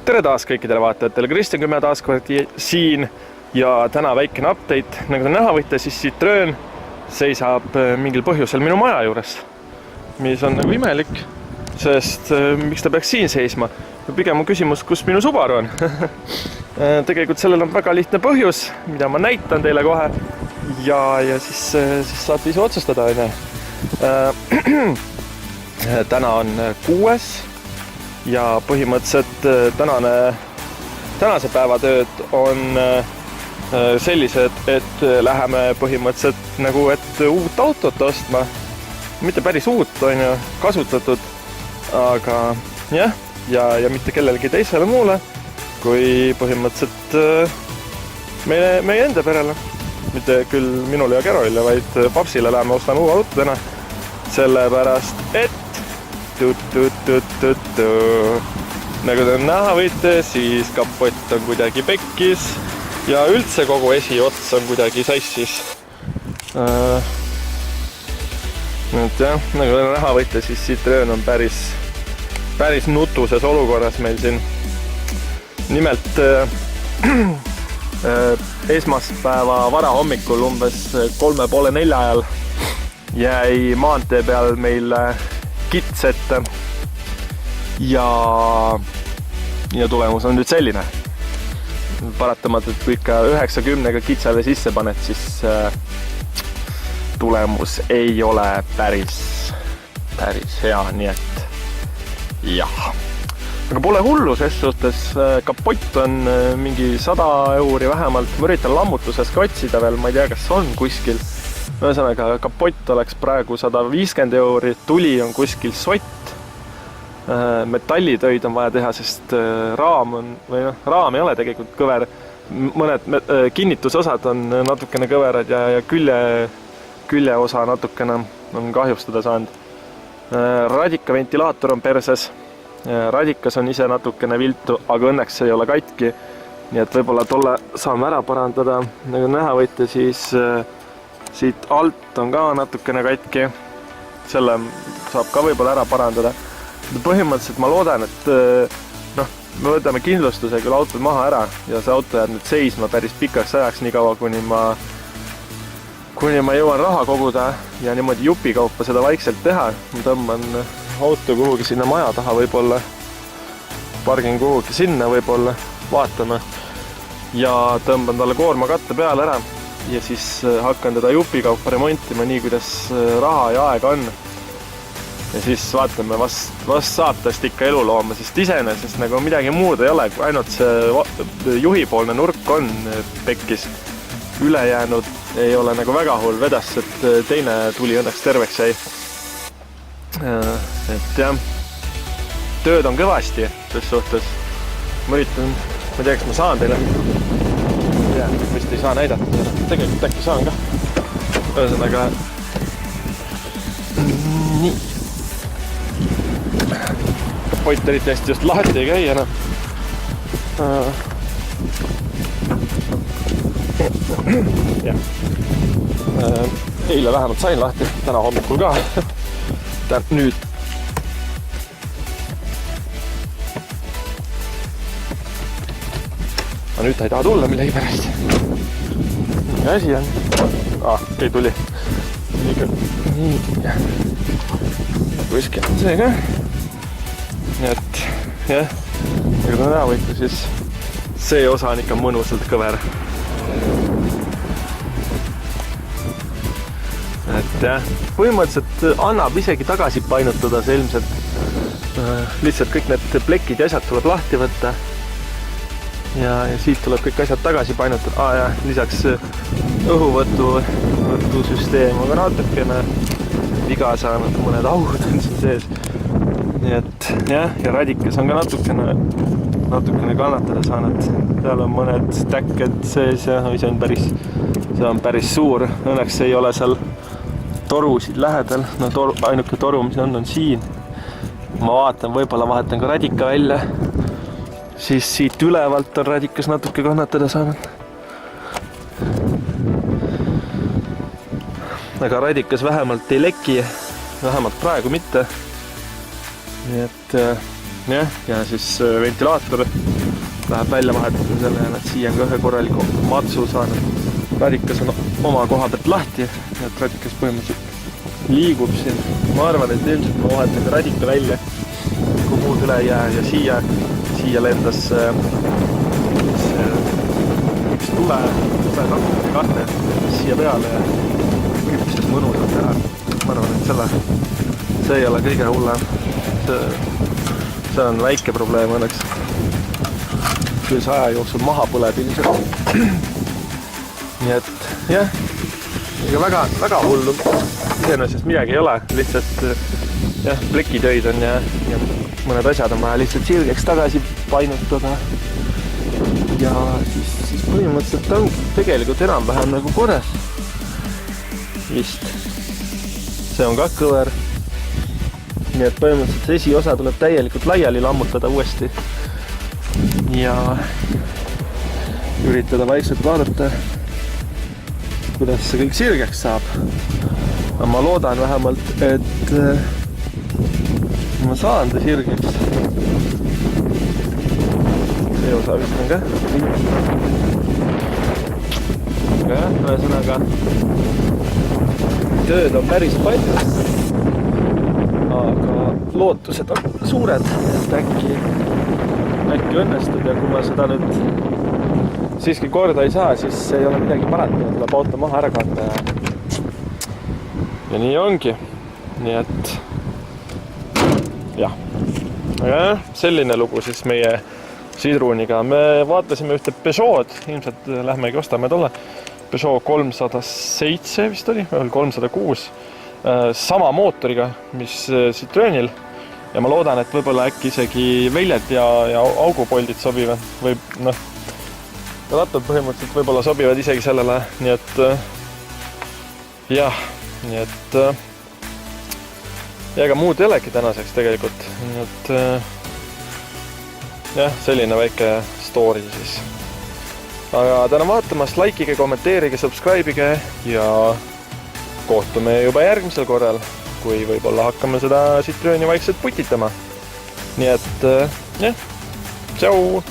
Tere taas kõikidele vaatajatele, Kristjan Kümme taas kord siin ja täna väikene update. Nagu te näha võite, siis Citroen seisab mingil põhjusel minu maja juures, mis on nagu imelik, sest miks ta peaks siin seisma? Pigem on küsimus, kus minu Subaru on. Tegelikult sellel on väga lihtne põhjus, mida ma näitan teile kohe ja siis saate ise otsustada. Täna on 6. ja põhimõtteliselt tänase päeva tööd on sellised, et läheme põhimõtteliselt nagu, et uut autot ostma. Mitte päris uut, on ju, kasutatud, aga jah, ja mitte kellelegi teisele muule, kui põhimõtteliselt meie enda perele. Mitte küll minule ja Kerolile, vaid papsile läheme ostame uue auto täna. Sellepärast, et nagu te näha võite, siis kapott on kuidagi pekkis ja üldse kogu esiots on kuidagi sassis. Nüüd jah, nagu te näha võite, siis Citroen on päris nutuses olukorras meil siin. Nimelt esmaspäeva varahommikul umbes 3:30 ajal jäi maantee peal meil kits ette ja tulemus on nüüd selline. Paratamatult, kui ikka 90-ga kitsale sisse paned, siis tulemus ei ole päris hea, nii et jah. Aga pole hullu, ses suhtes kapott on mingi 100 € vähemalt. Ma üritan lammutuses katsida veel, ma ei tea, kas on kuskil. Ühesõnaga, kapott oleks praegu 150 €, tuli on kuskil sott, metallitöid on vaja teha, sest raam ei ole tegelikult kõver. Mõned kinnitusosad on natukene kõverad ja külje osa natukene on kahjustada saanud. Radika ventilaator on perses, radikas on ise natukene viltu, aga õnneks ei ole katki, nii et võib-olla tolle saame ära parandada. Nagu näha võite, siis siit alt on ka natukene katki, selle saab ka võib-olla ära parandada. Põhimõtteliselt ma loodan, et me võtame kindlustuse küll autod maha ära ja see auto jääb nüüd seisma päris pikaks ajaks, nii kaua kuni ma jõuan raha koguda ja niimoodi jupikaupa seda vaikselt teha. Ma tõmban auto kuhugi sinna maja taha võib-olla, pargin kuhugi sinna võib-olla, vaatame ja tõmban talle koorma katte peale ära. Ja siis hakkan teda jupikaupa remontima nii, kuidas raha ja aega on. Ja siis vaatame, vast saab tast ikka elu looma, sest iseenesest nagu midagi muud ei ole, ainult see juhipoolne nurk on pekkis. Ülejäänud ei ole nagu väga hull, vedas, et teine tuli õnneks terveks jäi. Et jah, tööd on kõvasti, selles suhtes. Ma üritan, ma tea, kas ma saan teile. Ja, vist ei saa näidata, tegelikult äkki saan ka. Ühesõnaga, nii. Kapott eriti hästi just lahti ei käi enam. Ja. Eile vähemalt sain lahti, täna hommikul ka. Nüüd. Aga nüüd ta ei taha tulla millegi pärast. Nii asi on. Ei tuli. Nii. Kuskil on see ka. Nii et, jah. Aga ta näha võite, siis see osa on ikka mõnusalt kõver. Et jah, põhimõtteliselt annab isegi tagasi painutada see ilmselt. Lihtsalt kõik need plekid ja asjad tuleb lahti võtta. Ja siit tuleb kõik asjad tagasi painutada. Ja lisaks õhuvõtu süsteem on ka natukene viga saanud, mõned augud on siin sees. Nii et jah, ja radikas on ka natukene kannatada saanud. Seal on mõned täkked sees ja see on päris suur. Õnneks ei ole seal torusid lähedal. Ainuke toru, mis on siin. Ma vaatan, võib-olla vahetan ka radika välja. Siis siit ülevalt on radikas natuke kannatada saanud. Aga radikas vähemalt ei leki, vähemalt praegu mitte. Nii et jah, ja siis ventilaator läheb välja vahetada selle, et siia on ka ühe korraliku matsu saanud. Radikas on oma koha pealt lahti, et radikas põhimõtteliselt liigub siin. Ma arvan, et ilmselt ma vahetan radika välja, kui muud üle ei jää ja siia lendas üks tule natukene kahte siia peale ja küpses mõnusalt ära. Ma arvan, et see ei ole kõige hullem. See on väike probleem õnneks. Küll see aja jooksul maha põleb ilmselt. Nii et jah, väga hullu iseenesest midagi ei ole, lihtsalt jah, plekitöid on ja mõned asjad on vaja lihtsalt sirgeks tagasi painutada. Ja siis põhimõtteliselt on tegelikult enam-vähem nagu korras. Vist. See on ka kõver. Nii et põhimõtteliselt see esiosa tuleb täielikult laiali lammutada uuesti. Ja üritada vaikselt vaadata, kuidas see kõik sirgeks saab. Aga ma loodan vähemalt, et ma saan ta sirgeks. See osa vist on ka. Aga jah, ühesõnaga tööd on päris palju. Aga lootused on suured, et äkki õnnestub ja kui ma seda nüüd siiski korda ei saa, siis ei ole midagi parata, tuleb auto maha ära kanda ja nii ongi. Nii et jah. Aga selline lugu siis meie Sidruniga. Me vaatasime ühte Peugeot, ilmselt lähmegi ostame tolle. Peugeot 307 vist oli, või 306. Sama mootoriga, mis Citroenil. Ja ma loodan, et võib-olla äkki isegi väljad ja augupoldid sobivad või rattad põhimõtteliselt võib-olla sobivad isegi sellele, nii et jah, nii et ja ega muud ei olegi tänaseks tegelikult, nii et jah, selline väike story siis. Aga tänan vaatamast, likeige, kommenteerige, subscribe'ige ja kohtume juba järgmisel korral, kui võib-olla hakkame seda Citroeni vaikselt putitama. Nii et jah, tšau!